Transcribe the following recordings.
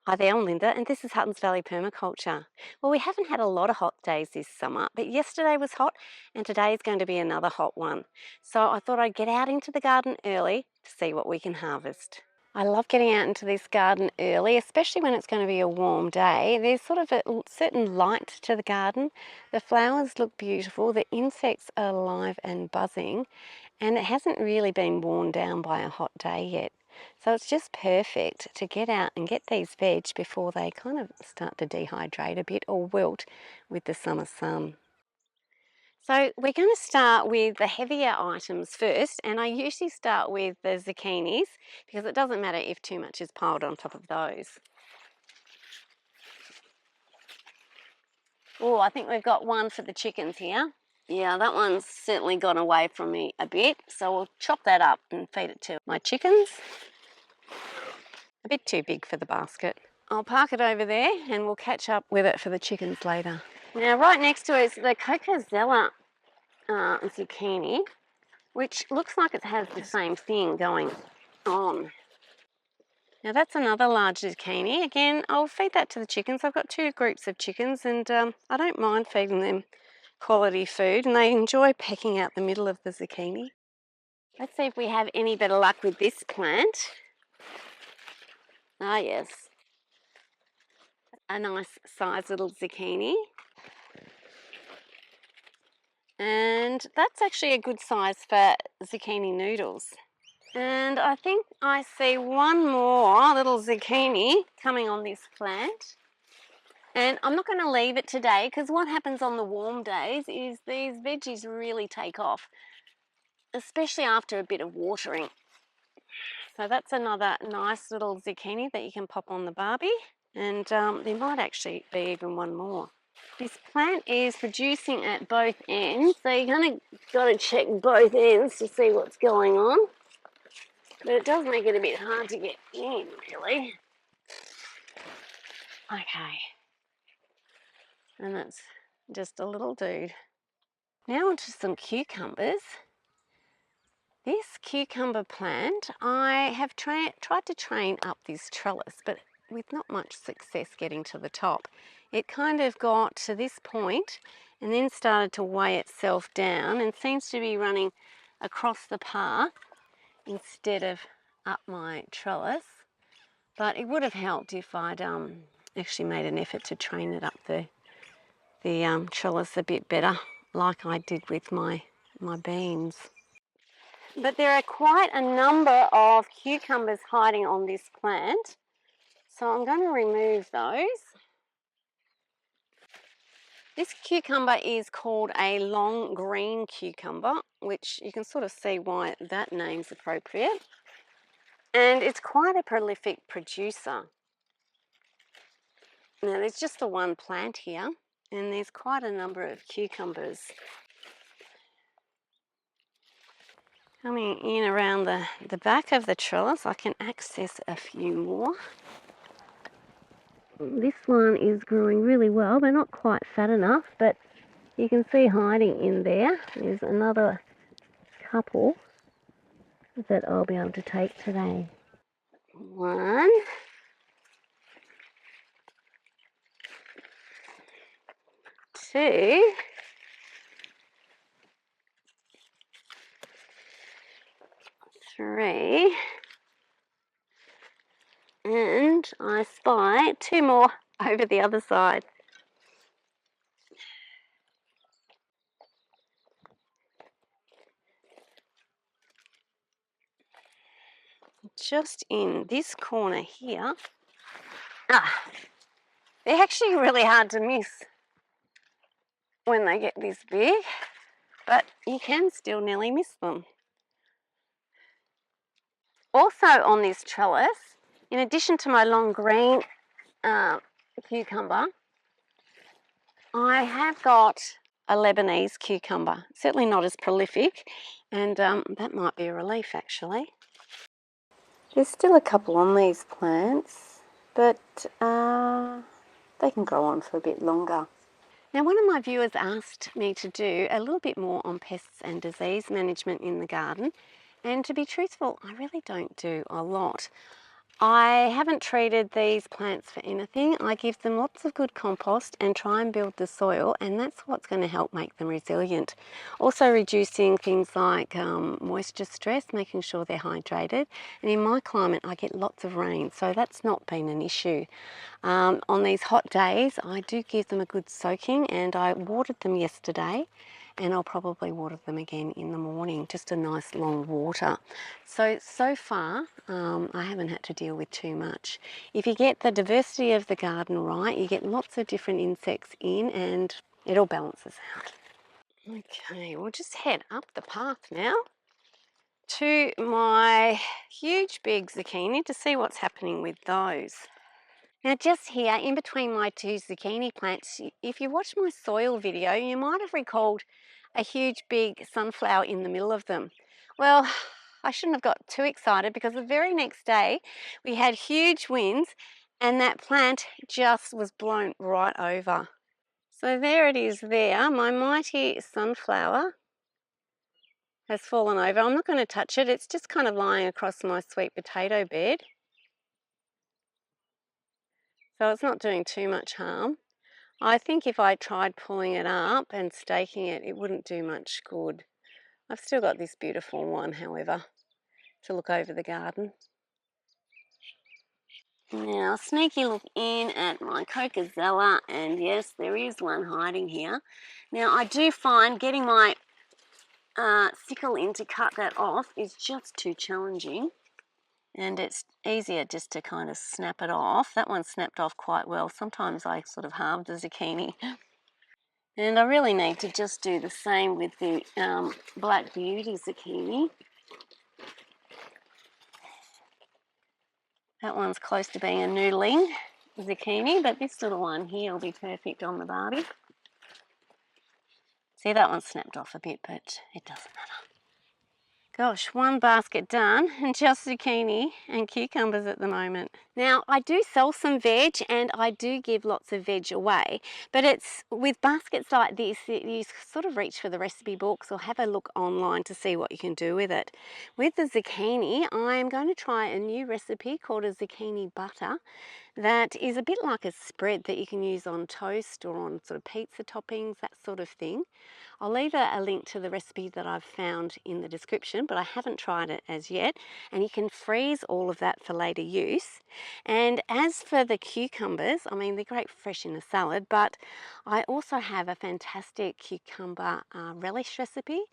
Hi there, I'm Linda, and this is Huttons Valley Permaculture. Well, we haven't had a lot of hot days this summer, but yesterday was hot, and today is going to be another hot one. So I thought I'd get out into the garden early to see what we can harvest. I love getting out into this garden early, especially when it's going to be a warm day. There's sort of a certain light to the garden. The flowers look beautiful, the insects are alive and buzzing, and it hasn't really been worn down by a hot day yet. So it's just perfect to get out and get these veg before they kind of start to dehydrate a bit or wilt with the summer sun. So we're going to start with the heavier items first, and I usually start with the zucchinis because it doesn't matter if too much is piled on top of those. Oh, I think we've got one for the chickens here. Yeah, that one's certainly gone away from me a bit, so we'll chop that up and feed it to my chickens. A bit too big for the basket. I'll park it over there and we'll catch up with it for the chickens later. Now right next to it is the Cocozella zucchini, which looks like it has the same thing going on. Now that's another large zucchini. Again, I'll feed that to the chickens. I've got two groups of chickens and I don't mind feeding them quality food, and they enjoy pecking out the middle of the zucchini. Let's see if we have any better luck with this plant. Ah yes, a nice sized little zucchini. And that's actually a good size for zucchini noodles. And I think I see one more little zucchini coming on this plant. And I'm not going to leave it today because what happens on the warm days is these veggies really take off, especially after a bit of watering. So that's another nice little zucchini that you can pop on the barbie. And there might actually be even one more. This plant is producing at both ends, so you're going to check both ends to see what's going on. But it does make it a bit hard to get in, really. Okay. And that's just a little dude. Now onto some cucumbers. This cucumber plant, I have tried to train up this trellis, but with not much success getting to the top. It kind of got to this point and then started to weigh itself down and seems to be running across the path instead of up my trellis. But it would have helped if I'd actually made an effort to train it up the trellis a bit better, like I did with my beans. But there are quite a number of cucumbers hiding on this plant, so I'm going to remove those. This cucumber is called a long green cucumber, which you can sort of see why that name's appropriate. And it's quite a prolific producer. Now there's just the one plant here, and there's quite a number of cucumbers coming in around the back of the trellis. I can access a few more. This one is growing really well. They're not quite fat enough, but you can see hiding in there. There's another couple that I'll be able to take today. 1, 2, 3, and I spy 2 more over the other side. Just in this corner here. They're actually really hard to miss when they get this big, but you can still nearly miss them. Also on this trellis, in addition to my long green cucumber, I have got a Lebanese cucumber. Certainly not as prolific, and that might be a relief actually. There's still a couple on these plants, but they can go on for a bit longer. Now, one of my viewers asked me to do a little bit more on pests and disease management in the garden, and to be truthful, I really don't do a lot. I haven't treated these plants for anything. I give them lots of good compost and try and build the soil, and that's what's going to help make them resilient. Also reducing things like moisture stress, making sure they're hydrated. And in my climate, I get lots of rain, so that's not been an issue. On these hot days, I do give them a good soaking, and I watered them yesterday, and I'll probably water them again in the morning, just a nice long water. So far, I haven't had to deal with too much. If you get the diversity of the garden right, you get lots of different insects in, and it all balances out. Okay, we'll just head up the path now to my huge big zucchini to see what's happening with those. Now just here, in between my two zucchini plants, if you watched my soil video, you might have recalled a huge big sunflower in the middle of them. Well, I shouldn't have got too excited because the very next day we had huge winds and that plant just was blown right over. So there it is there, my mighty sunflower has fallen over. I'm not going to touch it, it's just kind of lying across my sweet potato bed. So it's not doing too much harm. I think if I tried pulling it up and staking it, it wouldn't do much good. I've still got this beautiful one, however, to look over the garden. Now, sneaky look in at my Cocazella, and yes, there is one hiding here. Now, I do find getting my sickle in to cut that off is just too challenging. And it's easier just to kind of snap it off. That one snapped off quite well. Sometimes I sort of halve the zucchini. And I really need to just do the same with the Black Beauty zucchini. That one's close to being a noodling zucchini, but this little one here will be perfect on the barbie. See, that one snapped off a bit, but it doesn't matter. Gosh, one basket done and just zucchini and cucumbers at the moment. Now, I do sell some veg and I do give lots of veg away, but it's with baskets like this, you sort of reach for the recipe books or have a look online to see what you can do with it. With the zucchini, I'm going to try a new recipe called a Zucchini Butter that is a bit like a spread that you can use on toast or on sort of pizza toppings, that sort of thing. I'll leave a link to the recipe that I've found in the description, but I haven't tried it as yet. And you can freeze all of that for later use. And as for the cucumbers, I mean, they're great fresh in a salad, but I also have a fantastic cucumber relish recipe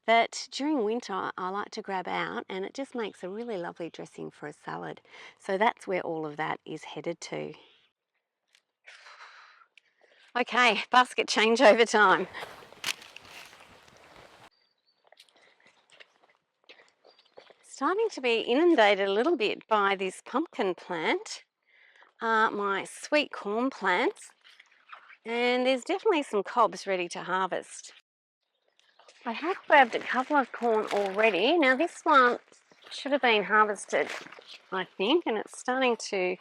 that during winter I like to grab out, and it just makes a really lovely dressing for a salad. So that's where all of that is headed to. Okay, basket changeover time. Starting to be inundated a little bit by this pumpkin plant, my sweet corn plants, and there's definitely some cobs ready to harvest. I have grabbed a couple of corn already. Now this one should have been harvested, I think, and it's starting to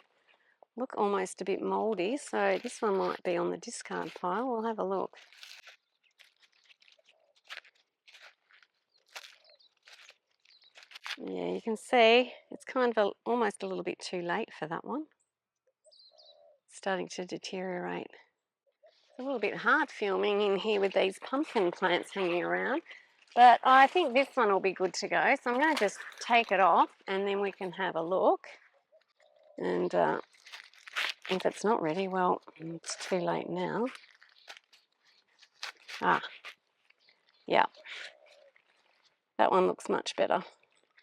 look almost a bit mouldy, so this one might be on the discard pile. We'll have a look. Yeah, you can see it's kind of almost a little bit too late for that one. It's starting to deteriorate. It's a little bit hard filming in here with these pumpkin plants hanging around, but I think this one will be good to go. So I'm going to just take it off and then we can have a look. And if it's not ready, well, it's too late now. Yeah, that one looks much better.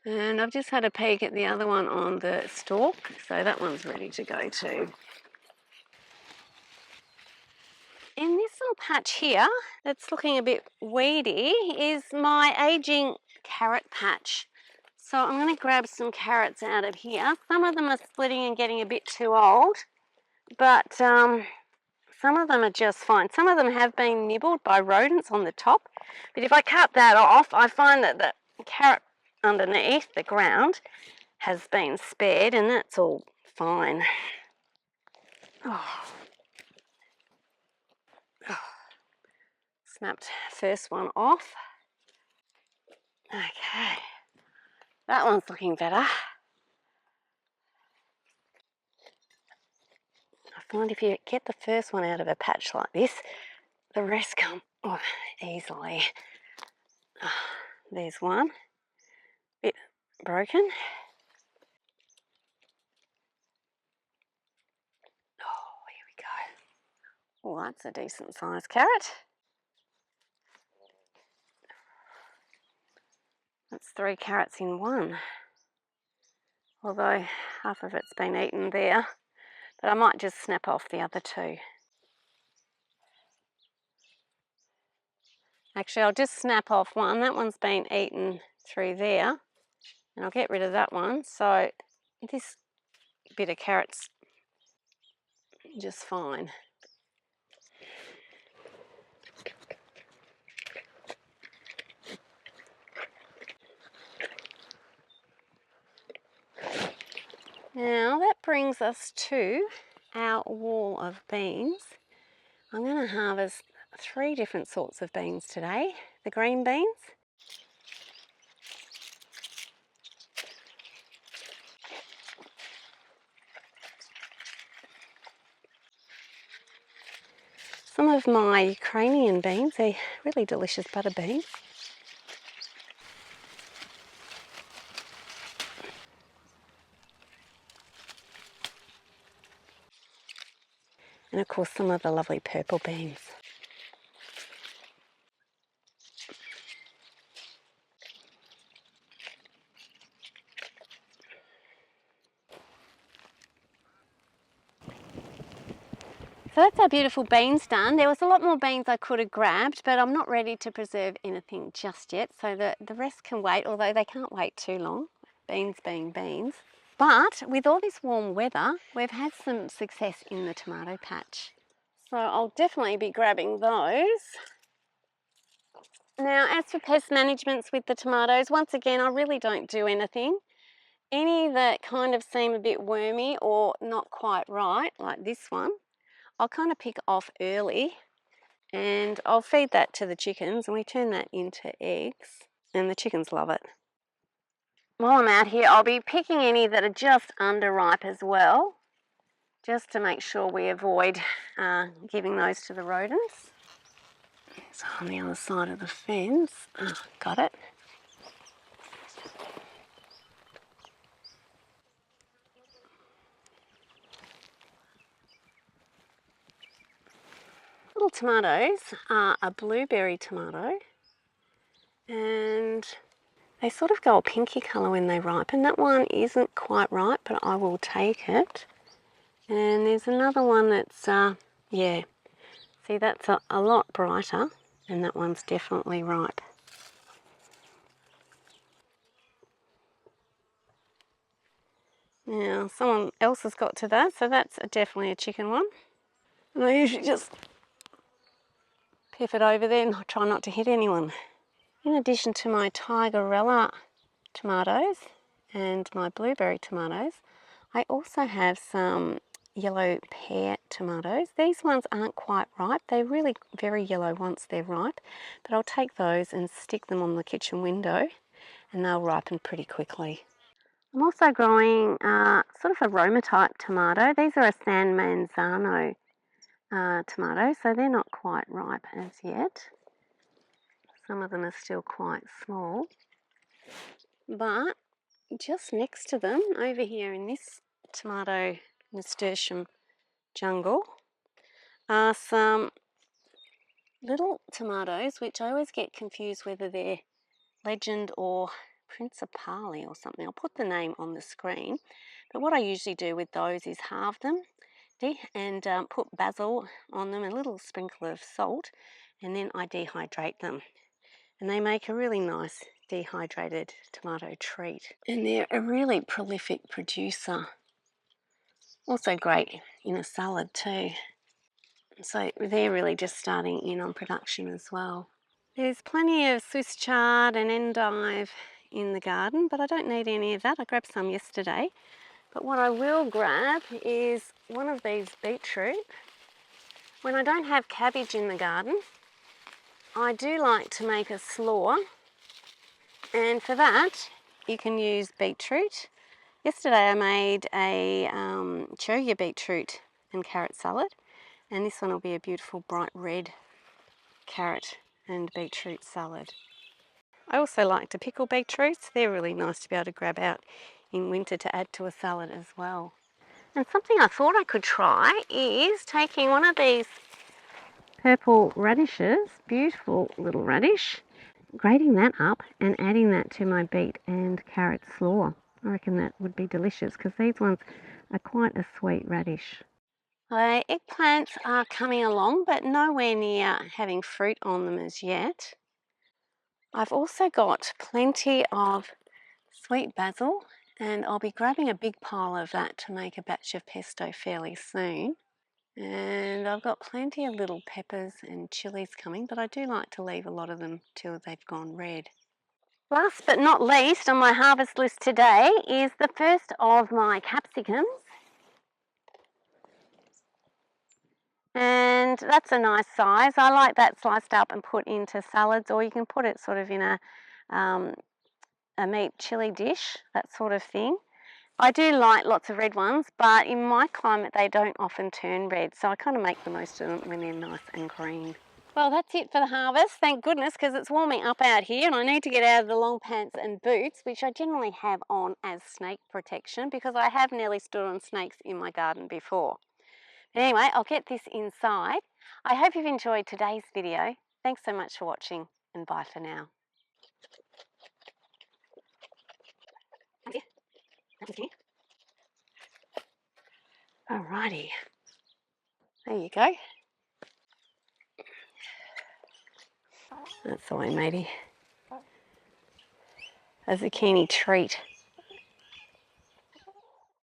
And I've just had a peek at the other one on the stalk, so that one's ready to go too. In this little patch here that's looking a bit weedy is my aging carrot patch. So I'm going to grab some carrots out of here. Some of them are splitting and getting a bit too old, but some of them are just fine. Some of them have been nibbled by rodents on the top, but if I cut that off, I find that the carrot underneath the ground has been spared, and that's all fine. Snapped first one off. Okay, that one's looking better. And if you get the first one out of a patch like this, the rest come easily. There's one, bit broken. Oh, here we go. Oh, that's a decent sized carrot. That's 3 carrots in one. Although half of it's been eaten there, but I might just snap off the other 2. Actually, I'll just snap off one. That one's been eaten through there, and I'll get rid of that one. So this bit of carrot's just fine. Now that brings us to our wall of beans. I'm going to harvest 3 different sorts of beans today. The green beans, some of my Ukrainian beans, they're really delicious butter beans. And of course some of the lovely purple beans. So that's our beautiful beans done. There was a lot more beans I could have grabbed, but I'm not ready to preserve anything just yet, so the rest can wait, although they can't wait too long, beans being beans. But with all this warm weather, we've had some success in the tomato patch. So I'll definitely be grabbing those. Now, as for pest management with the tomatoes, once again, I really don't do anything. Any that kind of seem a bit wormy or not quite right, like this one, I'll kind of pick off early and I'll feed that to the chickens, and we turn that into eggs, and the chickens love it. While I'm out here, I'll be picking any that are just underripe as well, just to make sure we avoid giving those to the rodents. So on the other side of the fence, got it. Little tomatoes are a blueberry tomato, and they sort of go a pinky colour when they ripen. That one isn't quite ripe, but I will take it. And there's another one that's, yeah, see that's a lot brighter, and that one's definitely ripe. Now someone else has got to that, so that's definitely a chicken one. And I usually just piff it over there and I try not to hit anyone. In addition to my Tigerella tomatoes and my blueberry tomatoes, I also have some yellow pear tomatoes. These ones aren't quite ripe. They're really very yellow once they're ripe, but I'll take those and stick them on the kitchen window and they'll ripen pretty quickly. I'm also growing sort of a Roma type tomato. These are a San Manzano tomatoes, so they're not quite ripe as yet. Some of them are still quite small, but just next to them, over here in this tomato nasturtium jungle, are some little tomatoes, which I always get confused whether they're Legend or Principale or something. I'll put the name on the screen, but what I usually do with those is halve them and put basil on them, a little sprinkle of salt, and then I dehydrate them. And they make a really nice dehydrated tomato treat. And they're a really prolific producer. Also great in a salad too. So they're really just starting in on production as well. There's plenty of Swiss chard and endive in the garden, but I don't need any of that. I grabbed some yesterday. But what I will grab is one of these beetroot. When I don't have cabbage in the garden, I do like to make a slaw, and for that you can use beetroot. Yesterday I made a choya beetroot and carrot salad. And this one will be a beautiful bright red carrot and beetroot salad. I also like to pickle beetroots. They're really nice to be able to grab out in winter to add to a salad as well. And something I thought I could try is taking one of these purple radishes, beautiful little radish, grating that up and adding that to my beet and carrot slaw. I reckon that would be delicious because these ones are quite a sweet radish. The eggplants are coming along, but nowhere near having fruit on them as yet. I've also got plenty of sweet basil, and I'll be grabbing a big pile of that to make a batch of pesto fairly soon. And I've got plenty of little peppers and chilies coming, but I do like to leave a lot of them till they've gone red. Last but not least on my harvest list today is the first of my capsicums. And that's a nice size. I like that sliced up and put into salads, or you can put it sort of in a meat chili dish, that sort of thing. I do like lots of red ones, but in my climate they don't often turn red, so I kind of make the most of them when they're nice and green. Well, that's it for the harvest, thank goodness, because it's warming up out here and I need to get out of the long pants and boots, which I generally have on as snake protection because I have nearly stood on snakes in my garden before. But anyway, I'll get this inside. I hope you've enjoyed today's video. Thanks so much for watching, and bye for now. Alrighty, there you go. That's the way, matey. A zucchini treat.